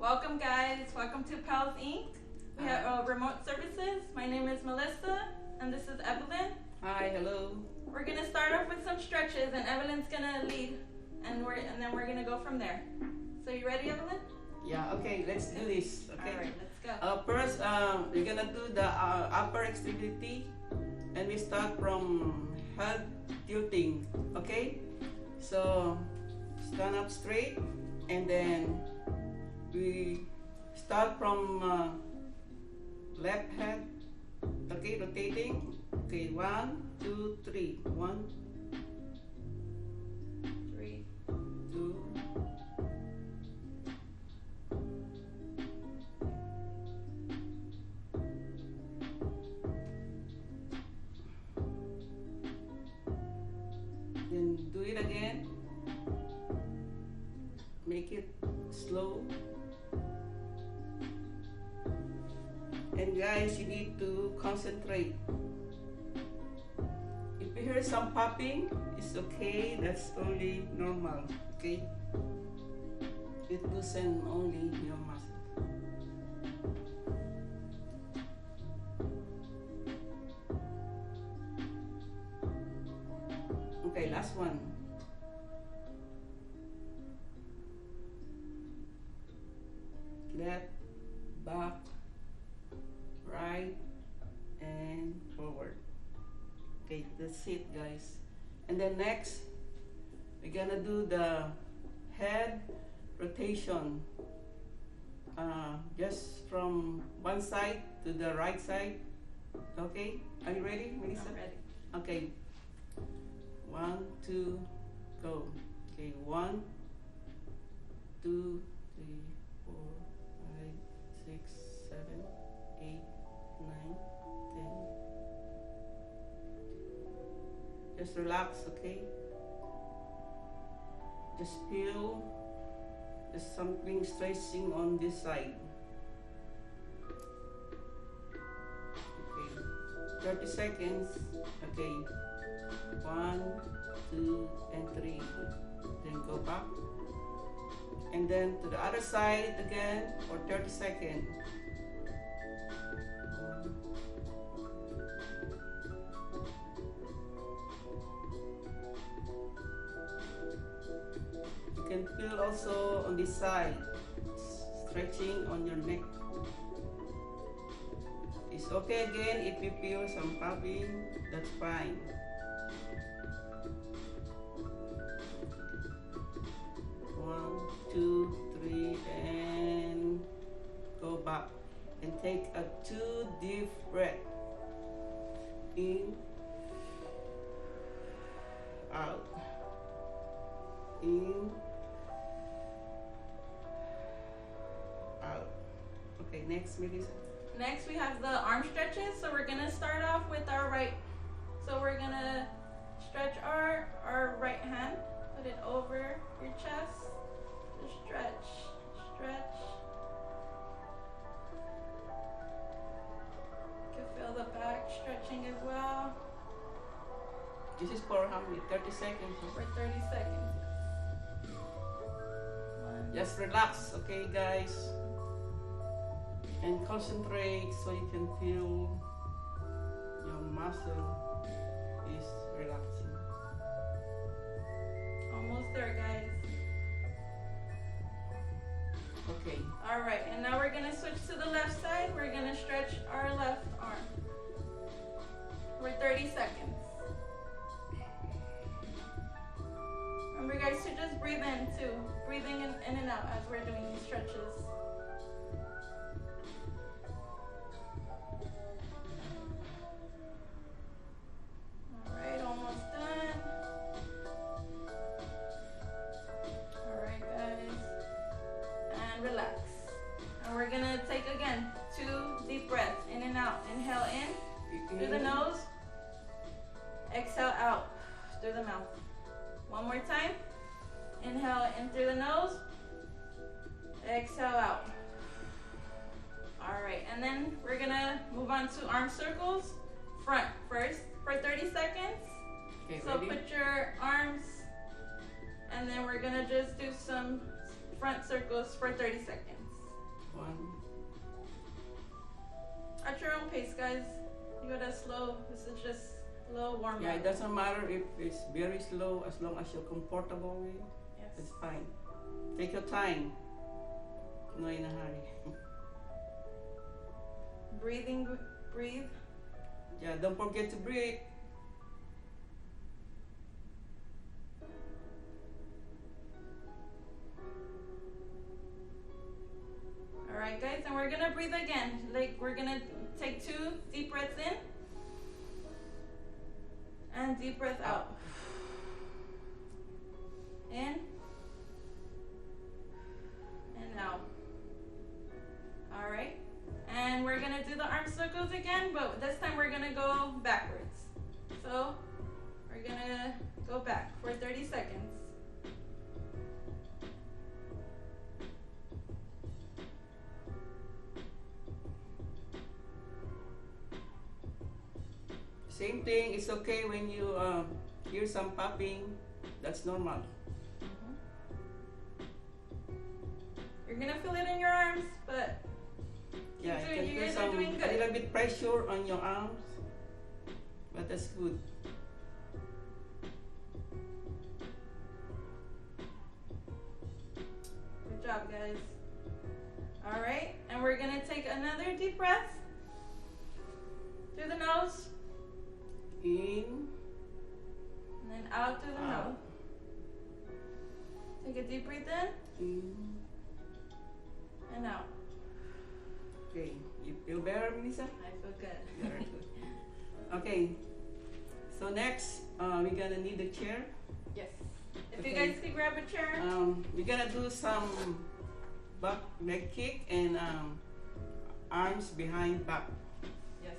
Welcome guys, welcome to PALS Inc. We have remote services. My name is Melissa and this is Evelyn. Hi, hello. We're gonna start off with some stretches and Evelyn's gonna lead and then we're gonna go from there. So you ready, Evelyn? Yeah, okay, let's do this. Okay. All right, let's go. First, we're gonna do the upper extremity and we start from head tilting. Okay? So stand up straight and then we start from left head. Okay, rotating. Okay, 1, 2, 3. 1, 3, 2. Then do it again. Make it slow. And guys, you need to concentrate. If you hear some popping, it's okay. That's only normal. Okay? It loosens only your muscle. Okay, last one. Left, back, right, and forward. Okay, that's it, guys. And then next, we're gonna do the head rotation. Just from one side to the right side. Okay, are you ready, Melissa? I'm ready. Okay. 1, 2, go. Okay, 1, 2, 3, 4, 5, 6, 7, 8, 9, 10. Just relax, okay? Just feel there's something stretching on this side. Okay, 30 seconds. Okay. 1, 2, and 3. Then go back. And then to the other side again for 30 seconds. You can feel also on this side, stretching on your neck. It's okay again if you feel some popping, that's fine. One, 2, 3, and go back. And take a 2 deep breath. In, out. In, out. Okay, next, Melissa. Next we have the arm stretches. So we're gonna start off with our right. So we're gonna stretch our right hand. Put it over your chest. Just stretch, stretch. You can feel the back stretching as well. This is for how many? 30 seconds? For 30 seconds. Just relax, okay, guys? And concentrate so you can feel your muscle is relaxing. Almost there, guys. Okay. All right, and now we're gonna switch to the left side. We're gonna stretch our left arm for 30 seconds. Remember guys to just breathe in too. Breathing in and out as we're doing these stretches. All right, almost done. All right, guys. And relax. And we're gonna take again 2 deep breaths in and out. Inhale in through the nose. Exhale out through the mouth. One more time. Inhale in through the nose. Exhale out. All right, and then we're gonna move on to arm circles. Front first for 30 seconds. Okay, so ready? put your arms, and then we're gonna just do some front circles for 30 seconds. 1. At your own pace, guys. You go that slow. This is just a little warm Yeah, up. it doesn't matter if it's very slow, as long as you're comfortable with it, Yes. it's fine. Take your time. No in a hurry. Breathing, breathe. Yeah, don't forget to breathe. Alright, guys, and we're gonna breathe again. Like, we're gonna take 2 deep breaths in and deep breath out. In and out. Alright, and we're gonna do the arm circles again, but this time we're gonna go backwards. So, we're gonna go back for 30 seconds. Same thing, it's okay when you hear some popping, that's normal. You're gonna feel it in your arms, but Yeah, you can you feel guys are doing a good. little bit pressure on your arms, but that's good. Good job, guys. All right, and we're gonna take another deep breath through the nose In, and then out through the Out. mouth. Take a deep breath in. and out. Okay, you feel better, Melissa? I feel good. Very good. Okay, so next we're gonna need a chair. Yes. If you Okay. guys could grab a chair. We're gonna do some back leg kick and arms behind back. Yes.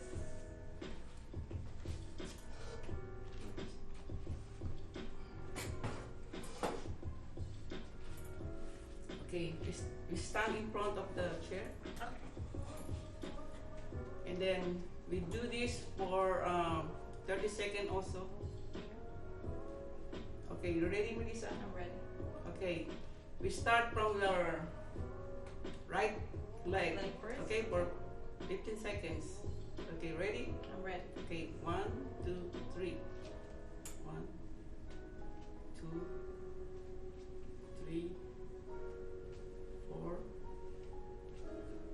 Okay, we stand in front of the chair, Okay. and then we do this for 30 seconds also. Okay, you ready, Melissa? I'm ready. Okay, we start from your right leg. Leg first. Okay, for 15 seconds. Okay, ready? I'm ready. Okay, 1, 2, 3. 1, 2, 3, 4,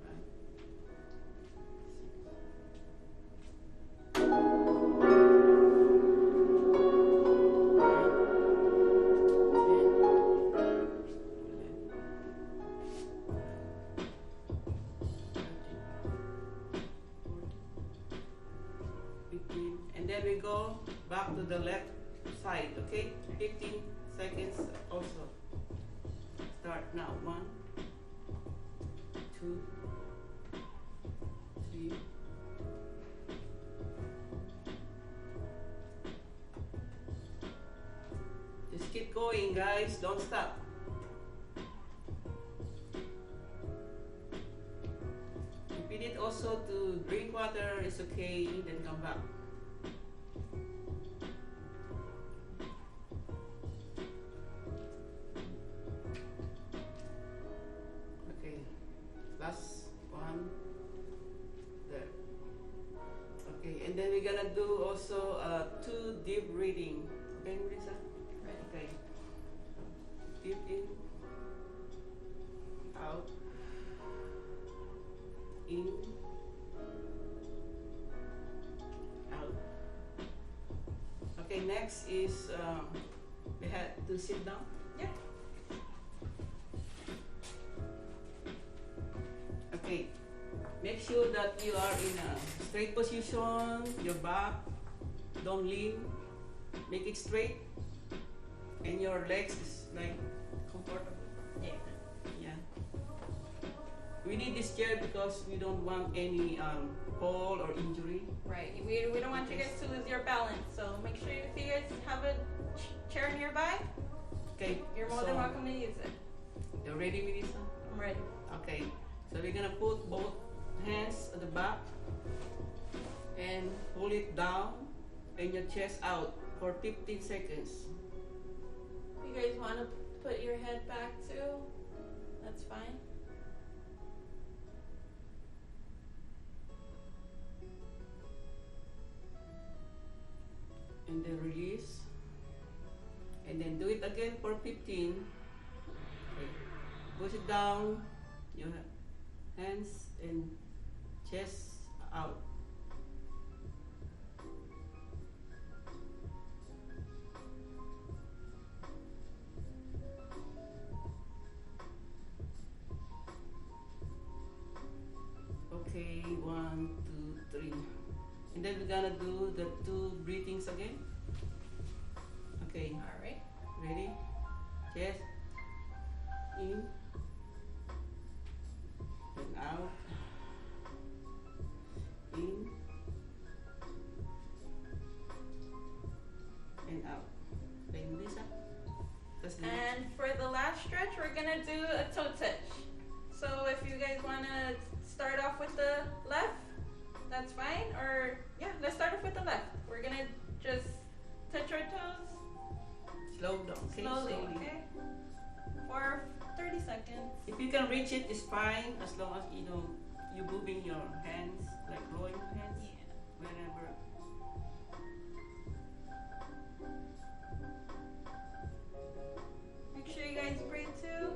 5, 15, and then we go back to the left side, okay? 15 seconds also. Start now. 1, 2, 3. Just keep going, guys. Don't stop. If you need also to drink water, it's okay. Then come back. Okay, last one. There. Okay, and then we're gonna do also 2 deep breathing. Okay, Melissa? Ready. Okay. Deep in, out, in, out. Okay, next is we had to sit down. Yeah. Okay, make sure that you are in a straight position, your back, don't lean, make it straight, and your legs is like comfortable. Yeah. Yeah. We need this chair because we don't want any fall or injury. Right. We don't want you guys to lose your balance, so make sure if you guys have a chair nearby, Okay. you're more than welcome to use it. You ready, Melissa? I'm ready. Okay. So we're gonna put both hands at the back and pull it down and your chest out for 15 seconds. If you guys want to put your head back too, that's fine. And then do it again for 15. Okay. Push it down, your hands and chest out. Okay, 1, 2, 3. And then we're gonna do the 2 breathings again. Okay, Alright. ready? Chest in and out. In and out. Like this up. And for the last stretch, we're gonna do a toe touch. So if you guys wanna start off with the left, that's fine. Or yeah, let's start off with the left. We're gonna just touch our toes. Slow down, okay? Slowly, okay? For 30 seconds. If you can reach it, it's fine as long as you know you're moving your hands, like blowing your hands, Yeah. whenever. Make sure you guys breathe too.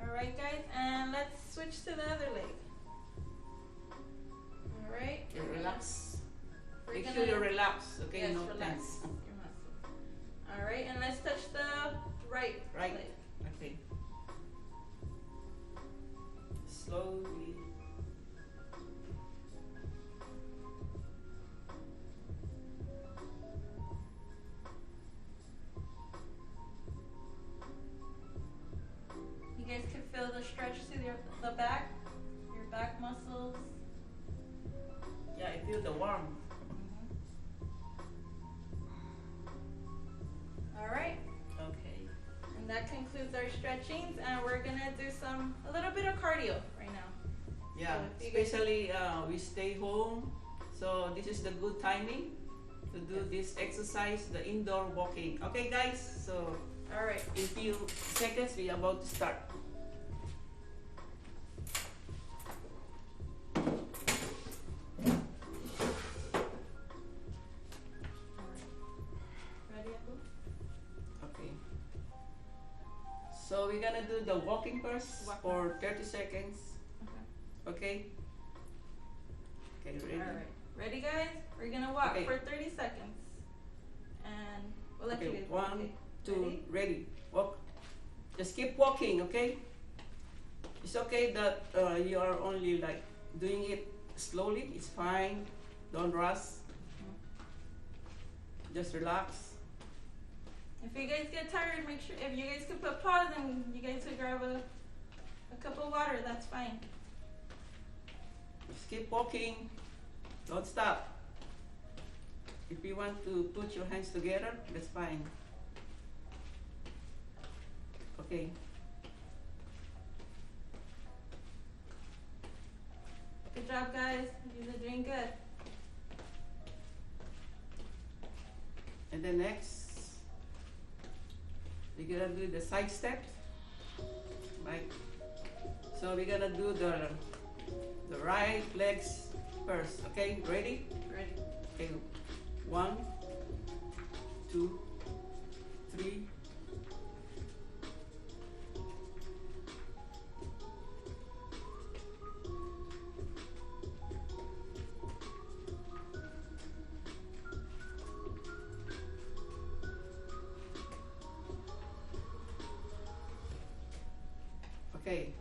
Alright guys, and let's switch to the other leg. Alright. Yeah, relax. We're Make gonna- sure you relax, okay? Yes, No relax tense. your muscles. Alright, and let's touch the right Right. leg. Okay. Slowly. You guys can feel the stretch to the back, your back muscles. Yeah, I feel the warmth. Alright, Okay. and that concludes our stretchings, and we're gonna do a little bit of cardio right now. Yeah, So if you guys- especially we stay home, so this is the good timing to do this exercise, the indoor walking. Okay, guys. So Alright, in few seconds we are about to start. ready, Evelyn? Okay. So we're gonna do the walking first Walking. for 30 seconds. Okay. Okay. Okay, ready? Alright, ready guys? We're gonna walk Okay. for 30 seconds. And we'll let you Okay, guys 1, okay. 2, Ready? ready. Walk. Just keep walking, okay? It's okay that you are only like doing it slowly. It's fine. Don't rush. Just relax. If you guys get tired, make sure if you guys could put pause and you guys could grab a cup of water, that's fine. Just keep walking. Don't stop. If you want to put your hands together, that's fine. Okay. Good job guys. You guys are doing good. And then next, we're gonna do the side step, right? So we're gonna do the right legs first. Okay, ready? Ready. Okay, 1, 2, 3. Okay,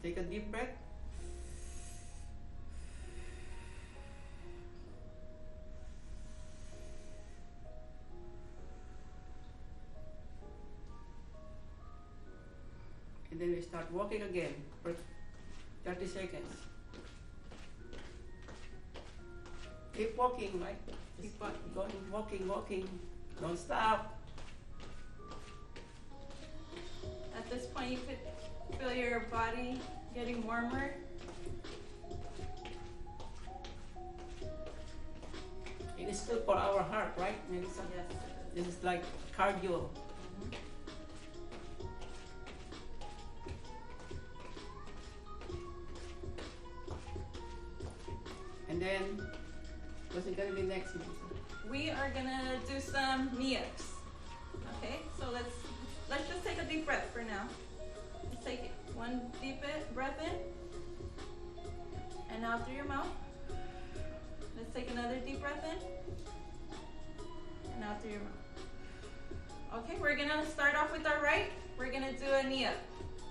take a deep breath. And then we start walking again for 30 seconds. Keep walking, right? Keep going, walking. Don't stop. At this point you could feel your body getting warmer. It is good for our heart, right, Melissa? Yes. This is like cardio. And then next, Melissa? We are gonna do some knee-ups. Okay, so let's just take a deep breath for now. Let's take one deep breath in, and out through your mouth. Let's take another deep breath in, and out through your mouth. Okay, we're gonna start off with our right. We're gonna do a knee-up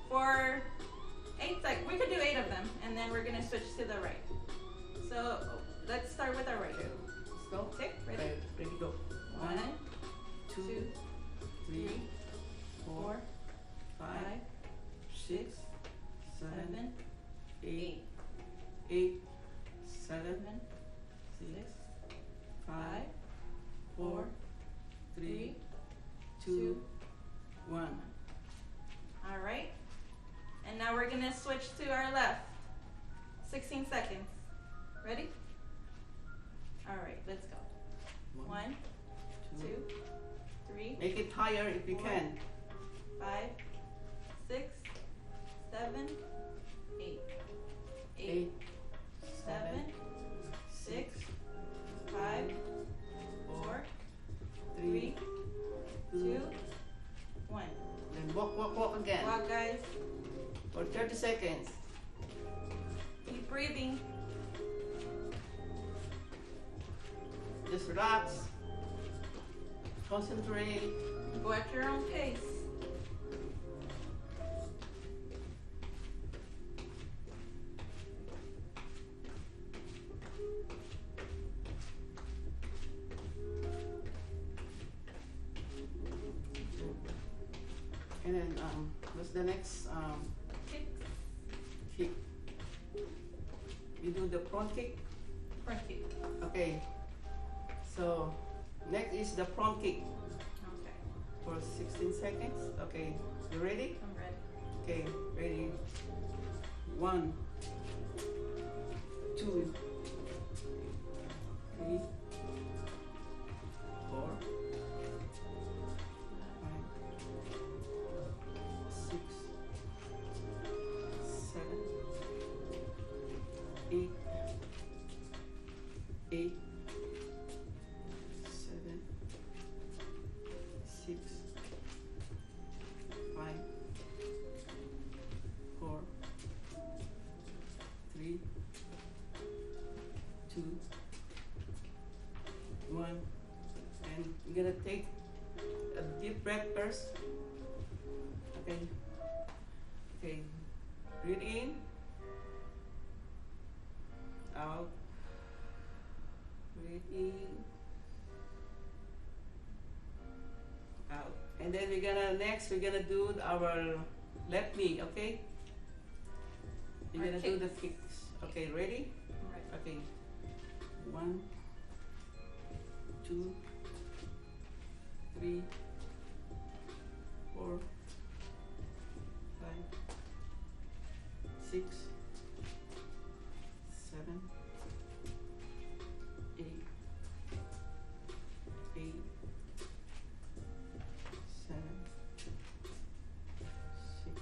for 8 seconds. We could do 8 of them, and then we're gonna switch to the right. So let's start with our right. Okay, let's go. Okay, ready? Ready, go. 1, 2, 3, 3, 4, 5, 6, 7, 7, 8, 8, 7, 7, 6, 6, 5, 5, 4, 3, 3, 2, 2, 1. All right. And now we're gonna switch to our left. 16 seconds. Ready? All right, let's go. 1, 2, 3, Make it higher if you 4, can. 5, 6, 7, 8, 8, 7, 6, 5, 4, 3, 2, 1. Then walk again. Walk, guys. For 30 seconds. Keep breathing. Just relax. Concentrate. Go at your own pace. And then what's the next Kick, kick? You do the front kick. front kick. Okay. So next is the front kick Okay, for 16 seconds. Okay. You ready? I'm ready. Okay. Ready. 1, 2, 3, 4, 5, 6, 7, 8, 8, 7, 6, 5, 4, 3, 2, 1, and you're gonna take a deep breath first. Okay. Okay. Breathe in, out. Breathe in, out. And then we're gonna do our left knee. Okay. You're Our gonna do the kicks. kicks. Okay. Ready? I'm ready. Okay. 1, 2, 3, 4, 5, 6, 7, 8, 8, 7, 6,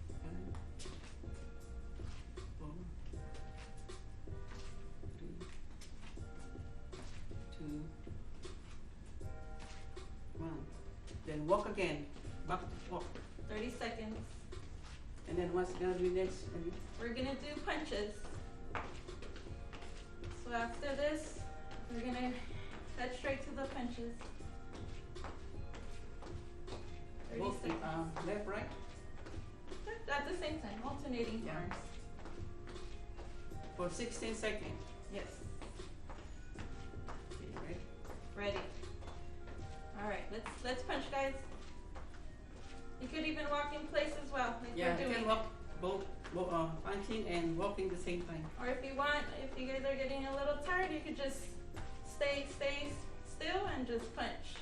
5, 4, 3, 2, 1. Then walk again. Back walk. 30 seconds. And then what's gonna be next? We're gonna do punches. So after this, we're gonna head straight to the punches. 30 Both seconds. left, right? At the same time, alternating Yeah. arms. For 16 seconds. Yes. Okay, right? Ready. All right, let's punch, guys. You could even walk in place as well, like Yeah, we're you doing. can walk both punching and walking the same time. Or if you want, if you guys are getting a little tired, you could just stay still and just punch.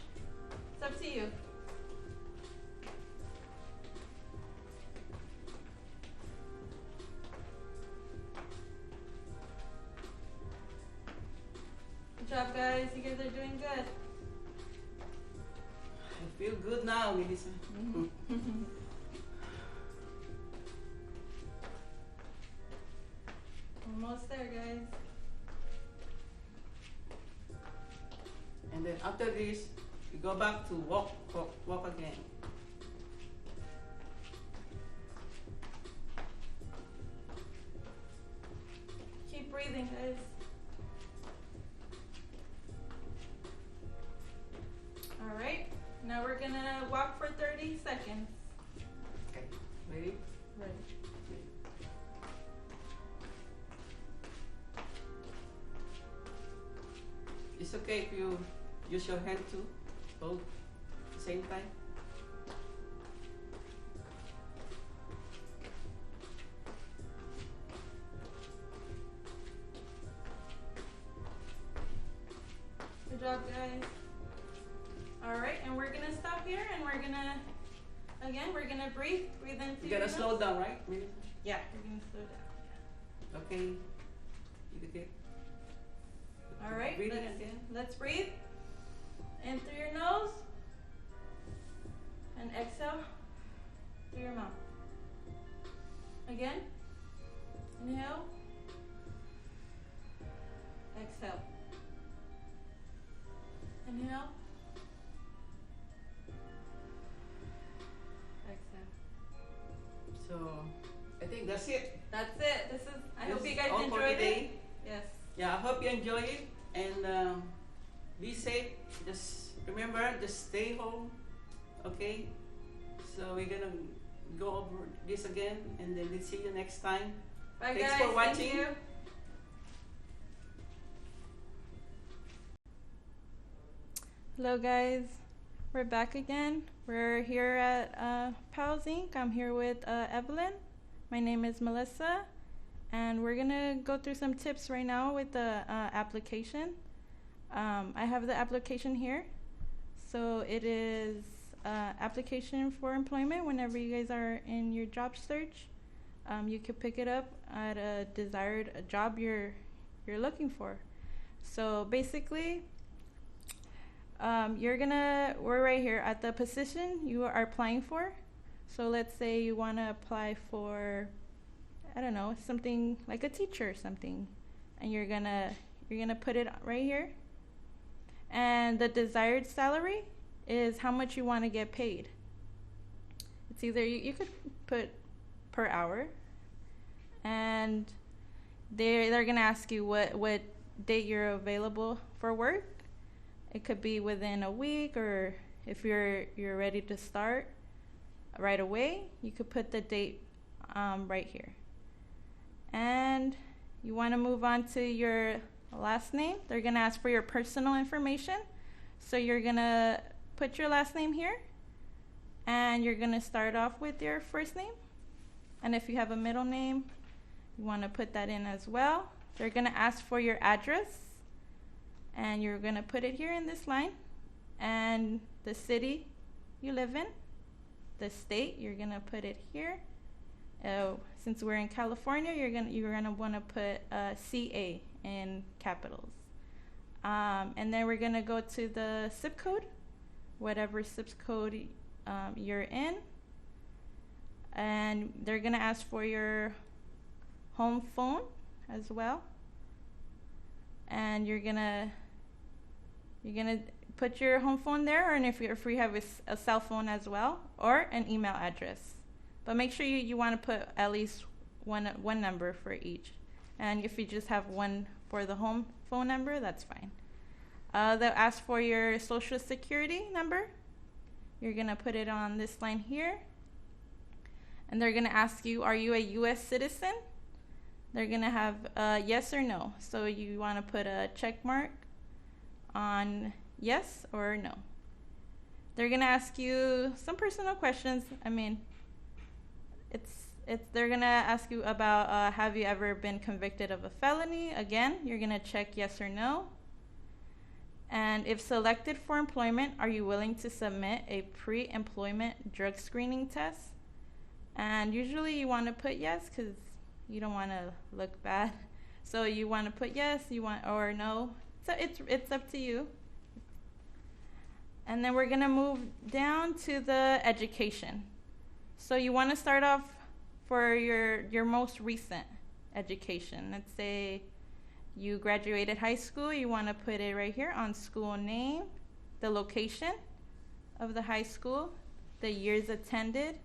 It's up to you. Good job, guys. You guys are doing good. I feel good now, Melissa. Almost there, guys. then after this, you go back to walk again. Keep breathing, guys. All right, now we're gonna walk for 30 seconds. Okay, ready? Ready. It's okay if you use your hand too, both at the same time. Good job, guys. All right, and we're gonna stop here, and we're gonna breathe into You gotta slow down, right? Yeah, we're gonna slow down. Okay. You okay? All right, Breathing again. let's breathe in through your nose and exhale through your mouth. Again, inhale, exhale, inhale, exhale. So I think that's it. That's it. I hope you guys all for enjoyed today. it. Yes. Yeah, I hope you enjoy it and be safe. Just remember, just stay home. Okay. So we're gonna go over this again, and then we'll see you next time. Bye, Thanks guys. for watching. Thank you. Hello, guys. We're back again. We're here at PALS Inc. I'm here with Evelyn. My name is Melissa, and we're gonna go through some tips right now with the application. I have the application here. So it is application for employment. Whenever you guys are in your job search, you can pick it up at a desired job you're looking for. So basically, we're right here at the position you are applying for. So let's say you want to apply for, I don't know, something like a teacher or something, and you're gonna put it right here. And the desired salary is how much you want to get paid. It's either you could put per hour, and they're gonna ask you what date you're available for work. It could be within a week, or if you're ready to start right away, you could put the date right here. And you want to move on to your last name. They're going to ask for your personal information. So you're going to put your last name here, and you're going to start off with your first name. And if you have a middle name, you want to put that in as well. They're going to ask for your address, and you're going to put it here in this line, and the city you live in, the state, you're going to put it here. Since we're in California, you're gonna want to put CA in capitals. And then we're going to go to the zip code, whatever zip code you're in. And they're going to ask for your home phone as well. And you're gonna put your home phone there, and if you have a cell phone as well, or an email address. But make sure you want to put at least one number for each. And if you just have one for the home phone number, that's fine. They'll ask for your social security number. You're gonna put it on this line here. And they're gonna ask you, are you a US citizen? They're gonna have yes or no. So you wanna put a check mark on yes or no. They're gonna ask you some personal questions. I mean, they're gonna ask you about have you ever been convicted of a felony? Again, you're gonna check yes or no. And if selected for employment, are you willing to submit a pre-employment drug screening test? And usually you want to put yes because you don't want to look bad. So you want to put yes, or no. So it's up to you. And then we're gonna move down to the education. So you want to start off for your most recent education. Let's say you graduated high school. You want to put it right here on school name. the location of the high school, the years attended,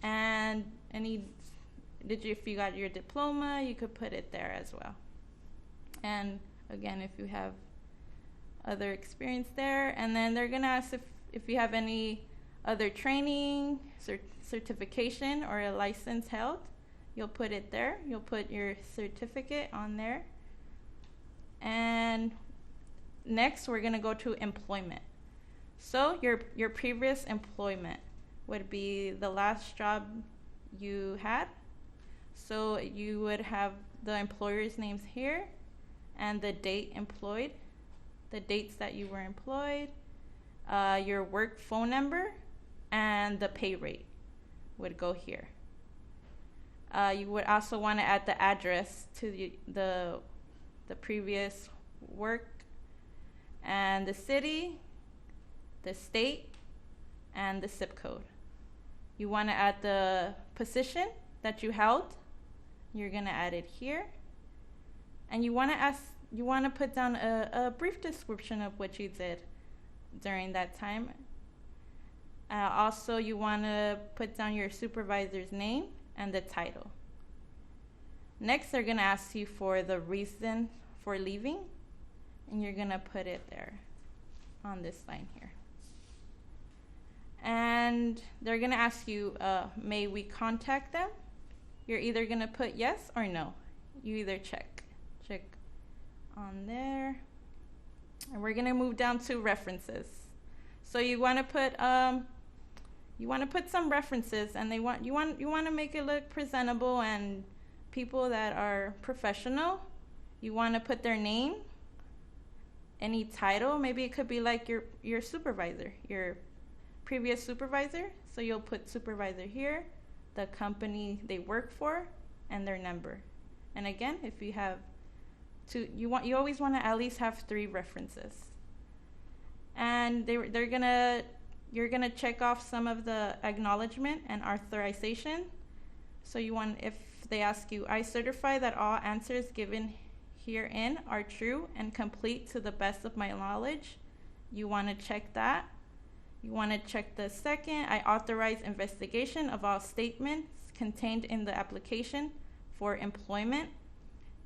and if you got your diploma, you could put it there as well. And again, if you have other experience there, and then they're gonna ask if you have any other training, certification, or a license held. You'll put it there. You'll put your certificate on there. And next, we're gonna go to employment. So your previous employment would be the last job you had. So you would have the employer's names here and the date employed, the dates that you were employed, your work phone number, and the pay rate would go here. You would also want to add the address to the previous work, and the city, the state, and the zip code. You want to add the position that you held. You're going to add it here. And you want to put down a brief description of what you did during that time. Also, you want to put down your supervisor's name and the title. Next, they're going to ask you for the reason for leaving, and you're going to put it there on this line here. And they're going to ask you, may we contact them? You're either going to put yes or no. You either check on there. And we're going to move down to references. So you want to put some references, and you want to make it look presentable and people that are professional. You want to put their name, any title. Maybe it could be like your supervisor, your previous supervisor. So you'll put supervisor here, the company they work for, and their number. And again, if you have you always want to at least have 3 references. And you're gonna check off some of the acknowledgement and authorization. So if they ask you, I certify that all answers given herein are true and complete to the best of my knowledge, you want to check that. You want to check the second, I authorize investigation of all statements contained in the application for employment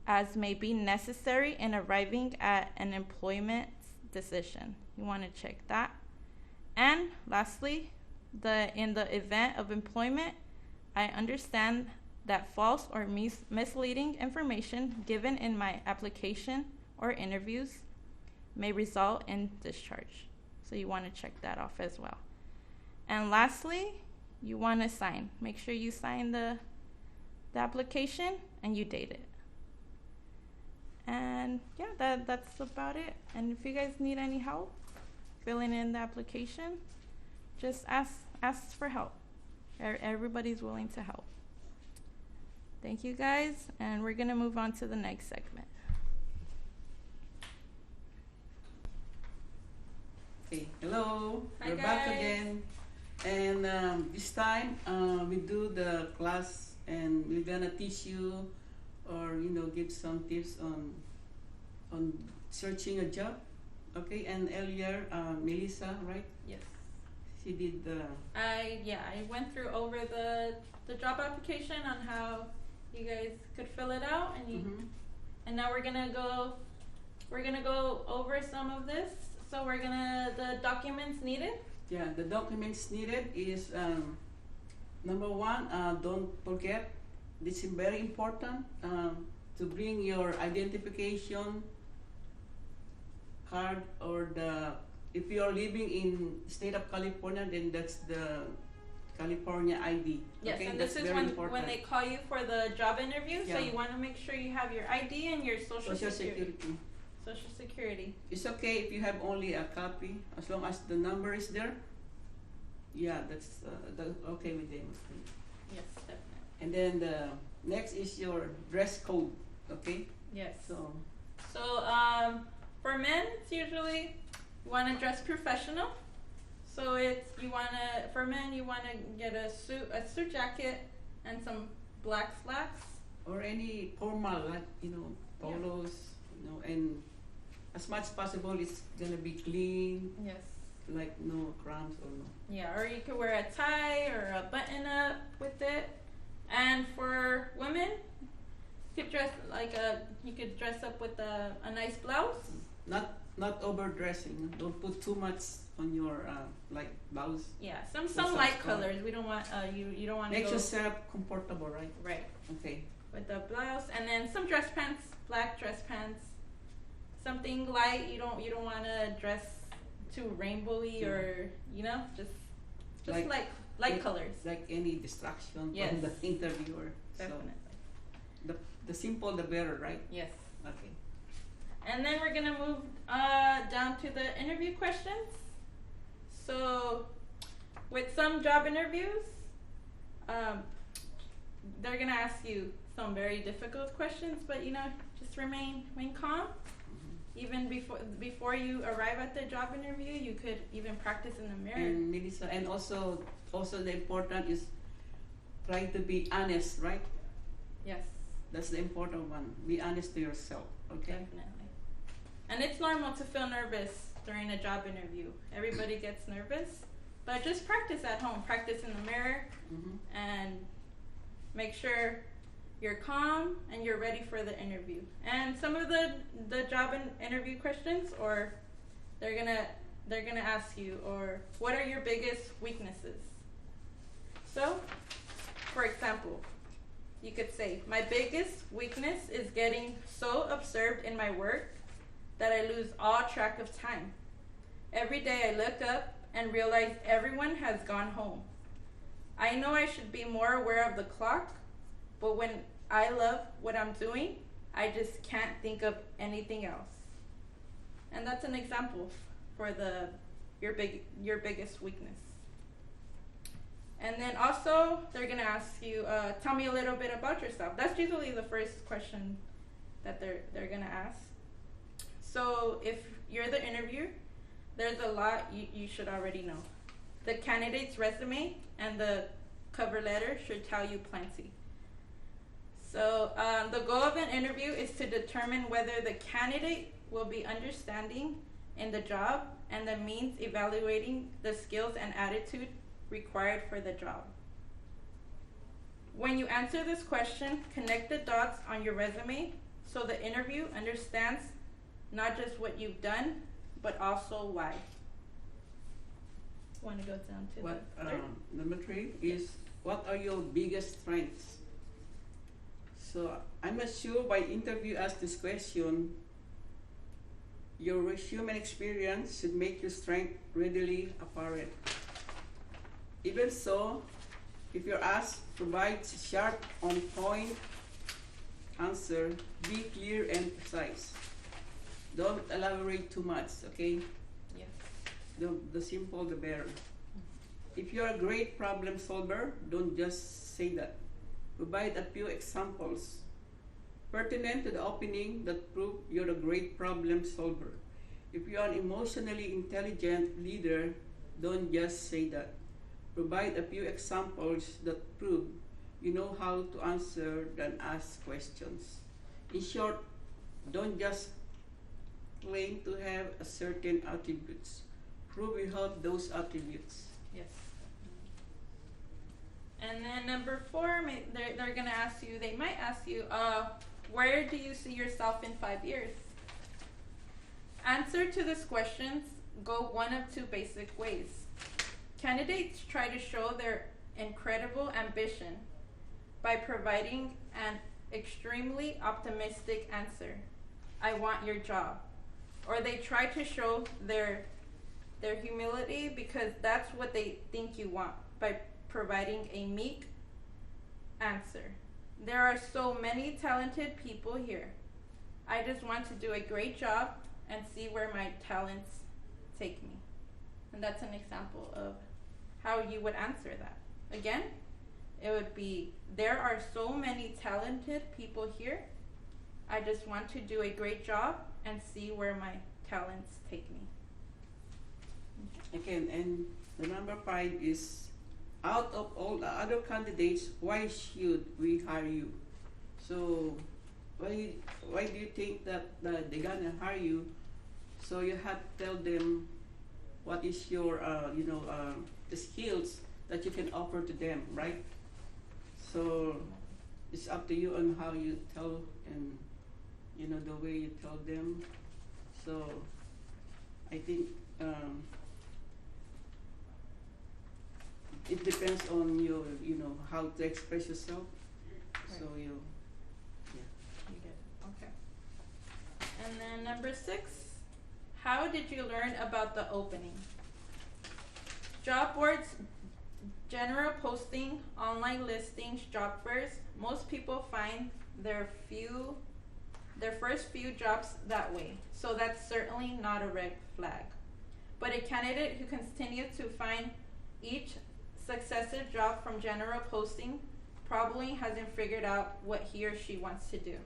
as may be necessary in arriving at an employment decision. You want to check that. And lastly, in the event of employment, I understand that false or misleading information given in my application or interviews may result in discharge. So you want to check that off as well. And lastly, you want to sign. Make sure you sign the application and you date it. And yeah, that's about it. And if you guys need any help filling in the application, just ask for help. Everybody's willing to help. Thank you guys, and we're gonna move on to the next segment. Okay, hello. Hi, We're guys. back again, and this time we do the class, and we're gonna teach you, or give some tips on searching a job. Okay, and earlier Melissa, right? Yes. She did the. I went through over the job application on how you guys could fill it out, and now we're gonna go over some of this. So the documents needed. Yeah, the documents needed is number 1. Don't forget, this is very important, to bring your identification card, or if you are living in state of California, then that's the California ID. Yes, okay? and That's this is when they call you for the job interview. Yeah. So you want to make sure you have your ID and your social security. Social Security. It's okay if you have only a copy, as long as the number is there. Yeah, that's okay with them. Yes, definitely. And then the next is your dress code. Okay. Yes. So for men, it's usually you want to dress professional. So for men you want to get a suit jacket and some black slacks. Or any formal, like polos, and as much as possible, it's gonna be clean, Yes. like no crumbs or no. Yeah, or you could wear a tie or a button up with it. And for women, you could dress you could dress up with a nice blouse. Not overdressing. Don't put too much on your like blouse. Yeah, some light colors. We don't want you don't want to Make go yourself comfortable, right? right Okay. with the blouse, and then some dress pants, black dress pants, something light. You don't want to dress too rainbowy or just Like- light colors. Like any distraction Yes. from the interviewer. Definitely. So the simple the better, right? Yes. Okay. And then we're gonna move down to the interview questions. So, with some job interviews, they're gonna ask you some very difficult questions, but just remain calm. Even before you arrive at the job interview, you could even practice in the mirror. And Melissa, and also the important is try to be honest, right? Yes, That's the important one. Be honest to yourself, okay? definitely. And it's normal to feel nervous during a job interview. Everybody gets nervous, but just practice at home. Practice in the mirror, and make sure you're calm and you're ready for the interview. And some of the job interview questions, or they're gonna ask you, or what are your biggest weaknesses? So, for example, you could say, my biggest weakness is getting so absorbed in my work that I lose all track of time. Every day I look up and realize everyone has gone home. I know I should be more aware of the clock, but when I love what I'm doing, I just can't think of anything else. And that's an example for your biggest weakness. And then also, they're gonna ask you, tell me a little bit about yourself. That's usually the first question that they're gonna ask. So if you're the interviewer, there's a lot you should already know. The candidate's resume and the cover letter should tell you plenty. So the goal of an interview is to determine whether the candidate will be understanding in the job and the means evaluating the skills and attitude required for the job. When you answer this question, connect the dots on your resume so the interview understands not just what you've done, but also why. Want to go down to What the third? number 3 is, what are your biggest strengths? So I'm not sure by interview ask this question, your human experience should make your strength readily apparent. Even so, if you're asked, provide sharp, on point answer, be clear and precise. Don't elaborate too much, okay? Yes. The simple, the better. If you're a great problem solver, don't just say that. Provide a few examples pertinent to the opening that prove you're a great problem solver. If you are an emotionally intelligent leader, don't just say that. Provide a few examples that prove you know how to answer than ask questions. In short, don't just claim to have a certain attributes. Prove you have those attributes. Yes. And then number 4, they're gonna ask you. They might ask you, where do you see yourself in 5 years? Answer to these questions go one of 2 basic ways. Candidates try to show their incredible ambition by providing an extremely optimistic answer. I want your job. Or they try to show their humility because that's what they think you want by providing a meek answer. There are so many talented people here. I just want to do a great job and see where my talents take me. And that's an example of how you would answer that. Again, it would be, there are so many talented people here. I just want to do a great job and see where my talents take me. Again, and the number 5 is, out of all the other candidates, why should we hire you? So why do you think that they're gonna hire you So you have to tell them what is your, the skills that you can offer to them, right? So it's up to you on how you tell and, the way you tell them. So I think it depends on your, how to express yourself. Right. So You get it. Okay. And then number 6, how did you learn about the opening? Job boards, general posting, online listings, job fairs. Most people find their first few jobs that way, so that's certainly not a red flag. But a candidate who continues to find each successive job from general posting probably hasn't figured out what he or she wants to do.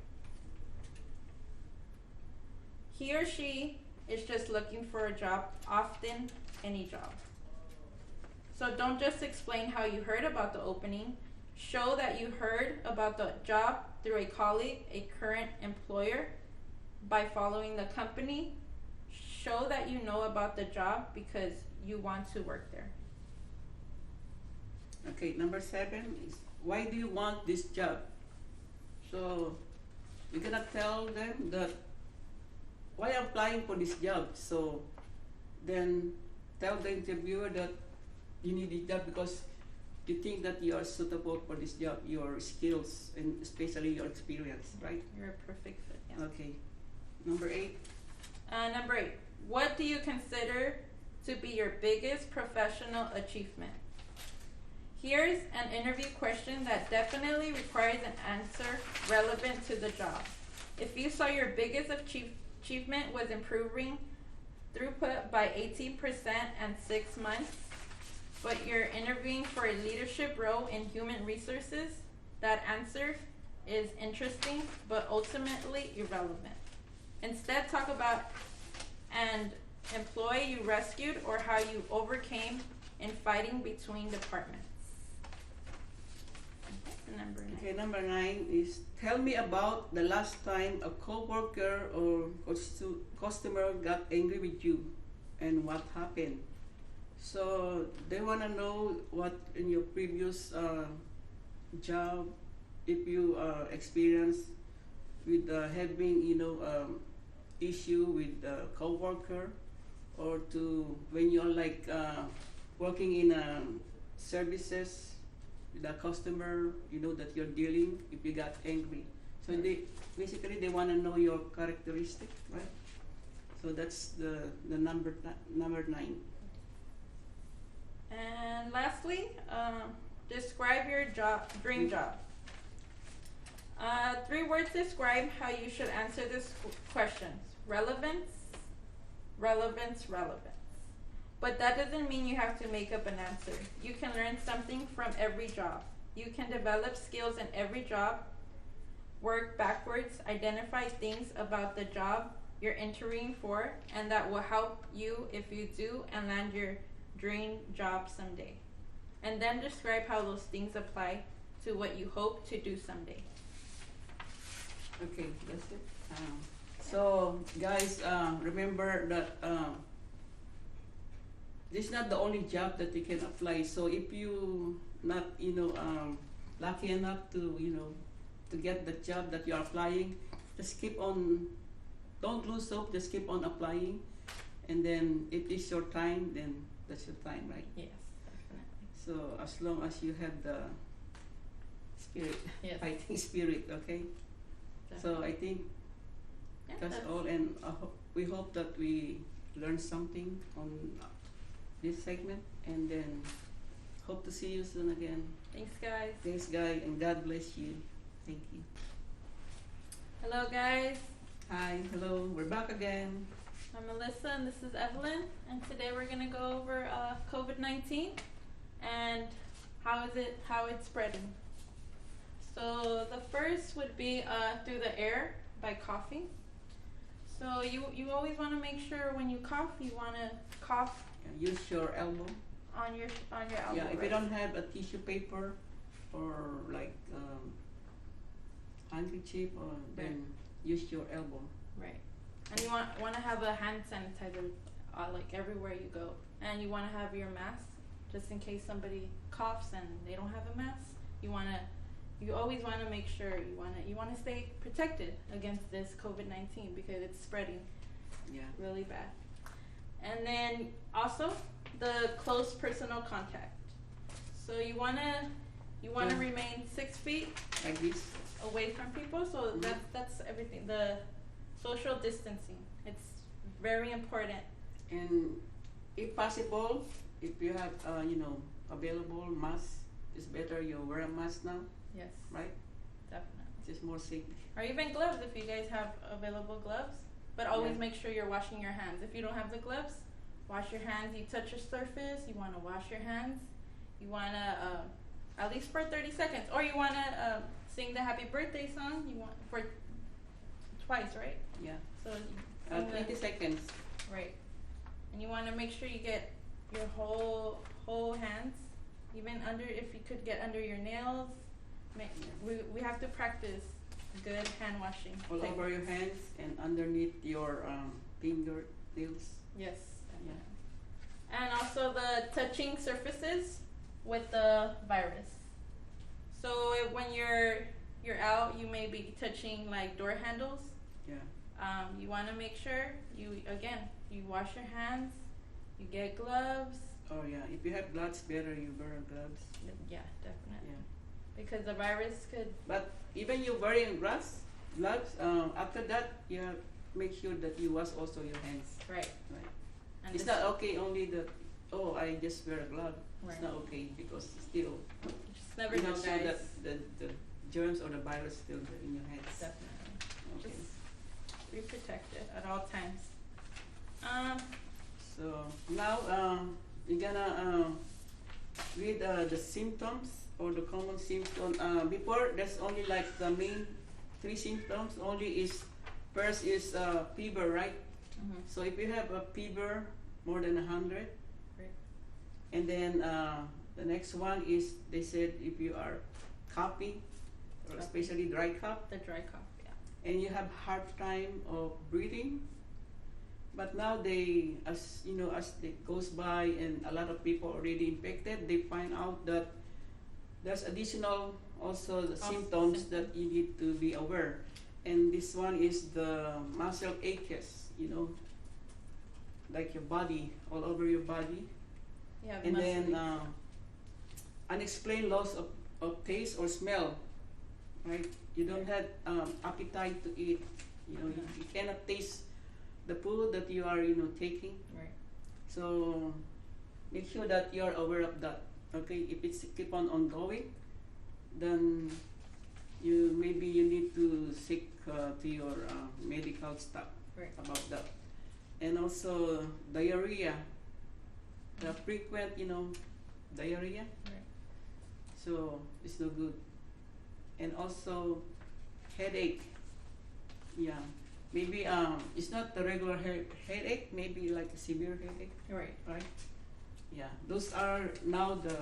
He or she is just looking for a job, often any job. So don't just explain how you heard about the opening. Show that you heard about the job through a colleague, a current employer, by following the company. Show that you know about the job because you want to work there. Okay, number 7 is, why do you want this job? So you're gonna tell them that, why I'm applying for this job? So then tell the interviewer that you need this job because you think that you are suitable for this job, your skills and especially your experience, right? You're a perfect fit, yeah. Okay. Number 8. Number 8, what do you consider to be your biggest professional achievement? Here's an interview question that definitely requires an answer relevant to the job. If you saw your biggest achievement was improving throughput by 18% in 6 months, but you're interviewing for a leadership role in human resources, that answer is interesting but ultimately irrelevant. Instead, talk about an employee you rescued or how you overcame in fighting between departments. Number 9. Okay, number 9 is, tell me about the last time a coworker or customer got angry with you and what happened. So they want to know what in your previous job, if you experienced with having issue with the coworker, or to when you're like working in services with a customer, that you're dealing, if you got angry. So they want to know your characteristic, right? So that's the number 9. And lastly, describe your dream job. 3 words describe how you should answer this questions: relevance, relevance, relevance. But that doesn't mean you have to make up an answer. You can learn something from every job. You can develop skills in every job, work backwards, identify things about the job you're interviewing for, and that will help you if you do and land your dream job someday. And then describe how those things apply to what you hope to do someday. Okay, that's it. So guys, remember that this is not the only job that you can apply. So if you not lucky enough to to get the job that you are applying, just keep on, don't lose hope, just keep on applying, and then if it's your time, then that's your time, right? Yes, definitely. So as long as you have the spirit, Yes. fighting spirit, okay? Definitely. So I think that's all, and we hope that we learn something on this segment, and then hope to see you soon again. Thanks, guys. Thanks, guy, and God bless you. Thank you. Hello, guys. Hi, hello, we're back again. I'm Melissa, and this is Evelyn, and today we're gonna go over COVID-19 and how it's spreading. So the first would be through the air by coughing. So you always want to make sure when you cough, you want to cough Use your elbow. on your elbow. Yeah, if you right? don't have a tissue paper or like handkerchief, or then use your elbow. Right. And you want to have a hand sanitizer like everywhere you go, and you want to have your mask just in case somebody coughs and they don't have a mask. You always want to make sure you want to stay protected against this COVID-19 because it's spreading really bad. And then also the close personal contact. So you want to remain 6 feet like this away from people. So that's everything. The social distancing. It's very important. And if possible, if you have available mask, it's better you wear a mask now. Yes. Right? Definitely. It's more safe. Or even gloves if you guys have available gloves. But always make sure you're washing your hands. If you don't have the gloves, wash your hands. You touch a surface, you want to wash your hands. You want to at least for 30 seconds. Or you want to sing the happy birthday song. You want for twice, right? Yeah. So 20 seconds. Right. And you want to make sure you get your whole hands, even under, if you could get under your nails. We have to practice good hand washing. All over your hands and underneath your fingernails. Yes. Yeah. And also the touching surfaces with the virus. So when you're out, you may be touching like door handles. Yeah. You want to make sure you wash your hands. You get gloves. Oh yeah, if you have gloves, better you wear gloves. Yeah, definitely. Yeah. Because the virus could. But even you wearing gloves, after that you have make sure that you wash also your hands. Right. Right. And it's not okay only that I just wear a glove. Right. It's not okay because still You just never you know, know guys. that the germs or the virus still in your hands. Definitely. Okay. Just be protected at all times. So now you're gonna read the symptoms or the common symptoms. Before there's only like the main 3 symptoms. Only is first is fever, right? Mm-hmm. So if you have a fever more than 100, Right. and then the next one is they said if you are coughing, or especially dry cough, The dry cough, yeah. and you have hard time of breathing. But now as it goes by and a lot of people already infected, they find out that there's additional also the symptoms that you need to be aware. And this one is the muscle aches, like your body, all over your body. Yeah. And then unexplained loss of taste or smell, right? You don't have appetite to eat. You cannot taste the food that you are taking. Right. So make sure that you are aware of that. Okay, if it's keep on ongoing, then you need to seek to your medical staff Right. about that. And also diarrhea, the frequent diarrhea. Right. So it's no good. And also headache. Yeah. Maybe it's not the regular headache, maybe like a severe headache. Right. Right? Yeah. Those are now the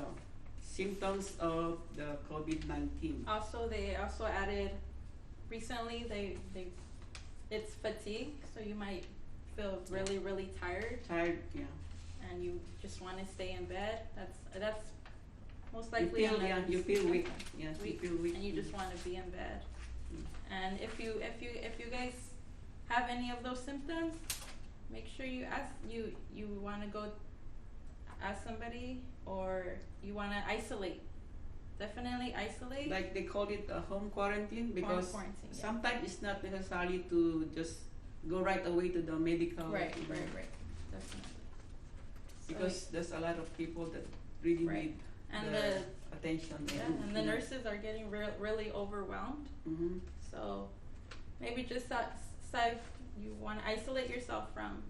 symptoms of the COVID-19. Also, they also added recently. It's fatigue, so you might feel really, really tired, Tired, yeah. and you just want to stay in bed. That's most likely You feel weak. Yeah, you weak, feel weak. and you just want to be in bed. Mm. And if you guys have any of those symptoms, make sure you want to go ask somebody, or you want to isolate. Definitely isolate. Like they call it a home quarantine because quarantine, yeah. sometimes it's not necessary to just go right away to the medical. Right. Definitely. Because there's a lot of people that really need and the attention. and the nurses are getting really overwhelmed. Mm-hmm. So maybe just you want to isolate yourself from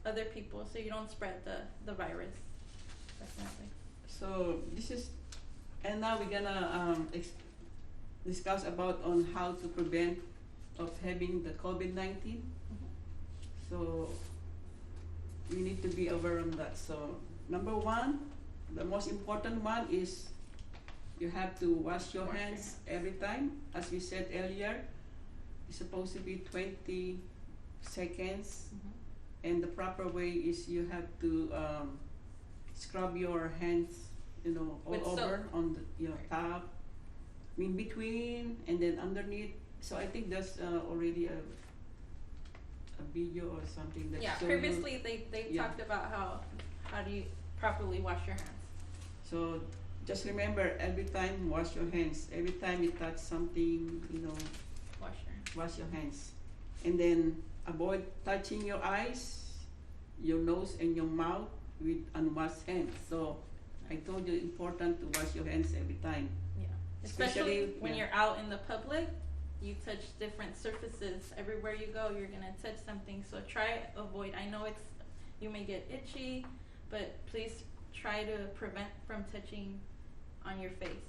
other people so you don't spread the virus. Definitely. So this is, and now we're gonna discuss about on how to prevent of having the COVID-19. Mm-hmm. So we need to be aware of that. So number one, the most important one is you have to wash your hands every time. As we said earlier, it's supposed to be 20 seconds. Mhm. And the proper way is you have to scrub your hands, all With over soap. on the top, in between, and then underneath. So I think that's already a video or something that Yeah, show previously they Yeah. talked about how do you properly wash your hands. So just remember, every time wash your hands. Every time you touch something, Wash your hands. wash your hands. And then avoid touching your eyes, your nose, and your mouth with unwashed hands. So I told you, important to wash your hands every time. Yeah. Especially when yeah. you're out in the public, you touch different surfaces. Everywhere you go, you're gonna touch something. So avoid. I know you may get itchy, but please try to prevent from touching on your face.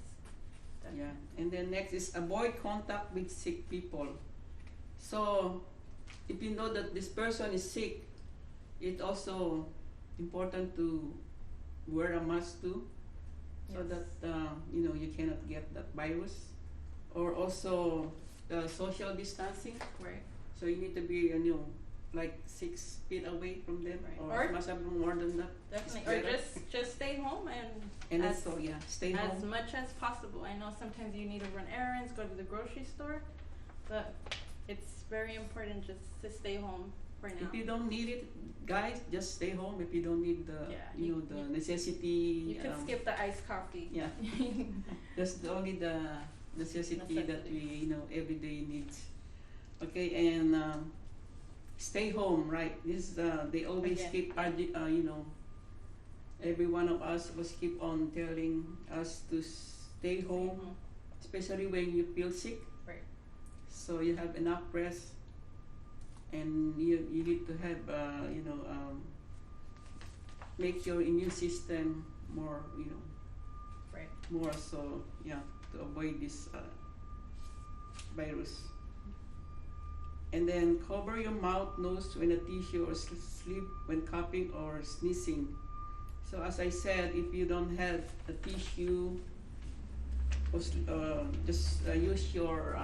Yeah. And then next is avoid contact with sick people. So if you know that this person is sick, it's also important to wear a mask too, so Yes. that you cannot get that virus. Or also social distancing. Right. So you need to be like 6 feet away from them, Right. or Or- must have more than that. Definitely. Or better. just stay home And as, also stay as home. much as possible. I know sometimes you need to run errands, go to the grocery store, but it's very important just to stay home for now. If you don't need it, guys, just stay home. If you don't need the Yeah, the you necessity. You can skip the iced coffee. Yeah. That's only the necessity that we everyday needs. Okay, and stay home, right? This they always Again. keep every one of us was keep on telling us to stay home, Mhm. especially when you feel sick. Right. So you have enough rest, and you need to have make your immune system more Right. more, so to avoid this virus. And then cover your mouth, nose when a tissue, or sleep when coughing or sneezing. So as I said, if you don't have a tissue, just use your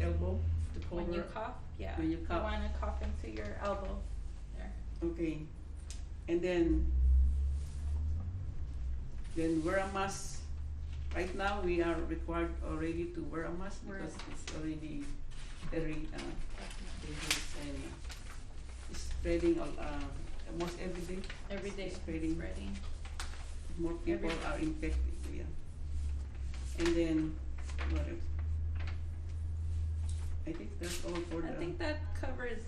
elbow to cover. When you cough, yeah. When you cough. want to cough into your elbow there. Okay, and then wear a mask. Right now we are required already to wear a mask because it's already very dangerous, and it's spreading almost every day. Every day It's spreading. More people Every- are infected. Yeah. And then what else? I think that's all for I think that covers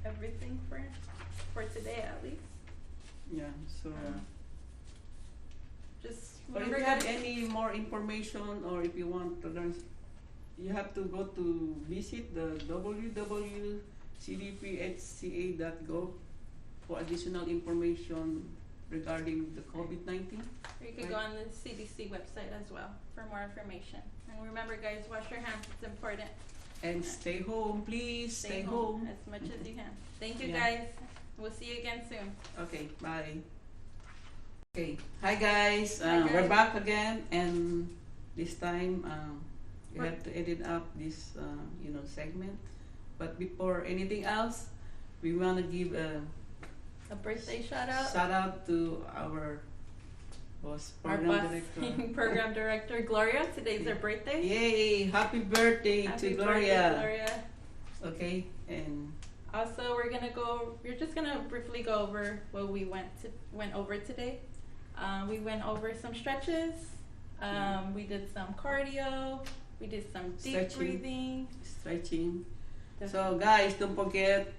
everything for today at least. yeah. So. Just But if remember, you have guys, any more information, or if you want to learn, you have to go to visit the www.cdphca.gov for additional information regarding the COVID-19. you can go on the CDC website as well for more information. And remember, guys, wash your hands. It's important. And stay home, please. Stay home. as much as you can. Thank you, Yeah. guys. We'll see you again soon. Okay, bye. Okay, hi guys. Hi, We're guys. back again, and this time we We're- have to edit up this segment. But before anything else, we want to give a A birthday shout out. shout out to our boss, Our program boss, director. program director Gloria. Today's her birthday. Yay! Happy birthday Happy to birthday, Gloria. Gloria. Okay, and Also, we're just gonna briefly go over what we went over today. We went over some stretches. We did some cardio. We did some deep Stretching. breathing. stretching. So guys, don't forget,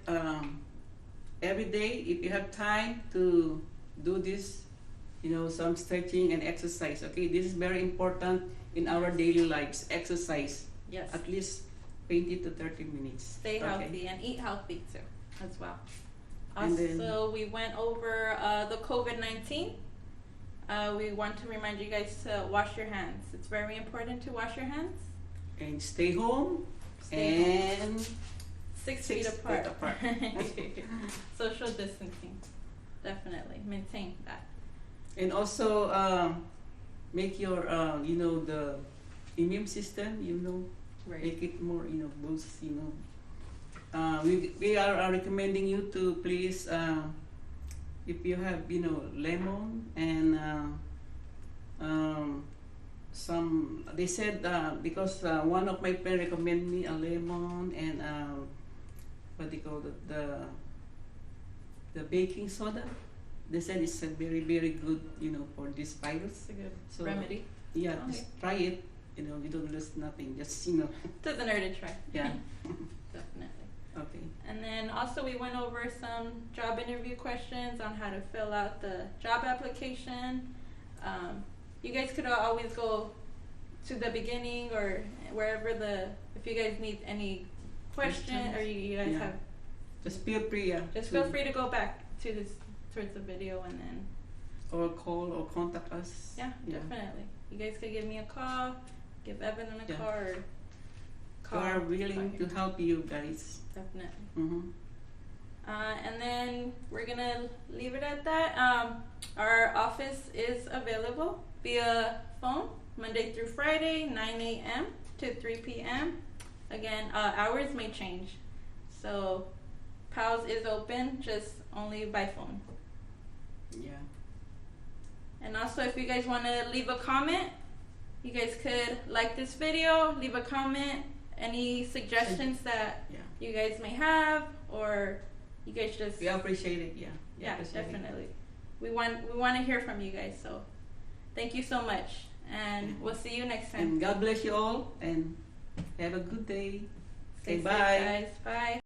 every day if you have time to do this, some stretching and exercise. Okay, this is very important in our daily lives. Exercise Yes. at least 20 to 30 minutes. Stay Okay. healthy and eat healthy too, as well. And then- Also, we went over the COVID-19. We want to remind you guys to wash your hands. It's very important to wash your hands. And stay home. Stay and 6 feet 6 apart. feet apart. Social distancing. Definitely maintain that. And also make your the immune system, Right. make it more boost, we are recommending you to please, if you have, you know, lemon and some, they said, because one of my friends recommended me a lemon and what they call it, the baking soda. They said it's a very, very good, you know, for this virus. It's a good So, remedy. Yeah, Okay. just try it. You know, you don't lose nothing. Just, you know. Doesn't hurt to try. Yeah. Definitely. Okay. And then also we went over some job interview questions on how to fill out the job application. You guys could always go to the beginning or wherever if you guys need any question or you guys Yeah. have, Just feel free. just feel free to go back to towards the video and then, Or call or contact us. yeah, definitely. You guys could give me a call, give Evelyn a Yeah. call or We call. are willing to help you guys. Definitely. Mm-hmm. And then we're gonna leave it at that. Our office is available via phone Monday through Friday, 9 a.m. to 3 p.m. Again, hours may change. So PALS is open, just only by phone. Yeah. And also if you guys want to leave a comment, you guys could like this video, leave a comment, any suggestions that Yeah. you guys may have, or you guys just We appreciate it. Yeah. We yeah, appreciate it. definitely. We want to hear from you guys, so thank you so much, and we'll see you next time. And God bless you all and have a good day. Stay Okay, safe, bye. guys. Bye.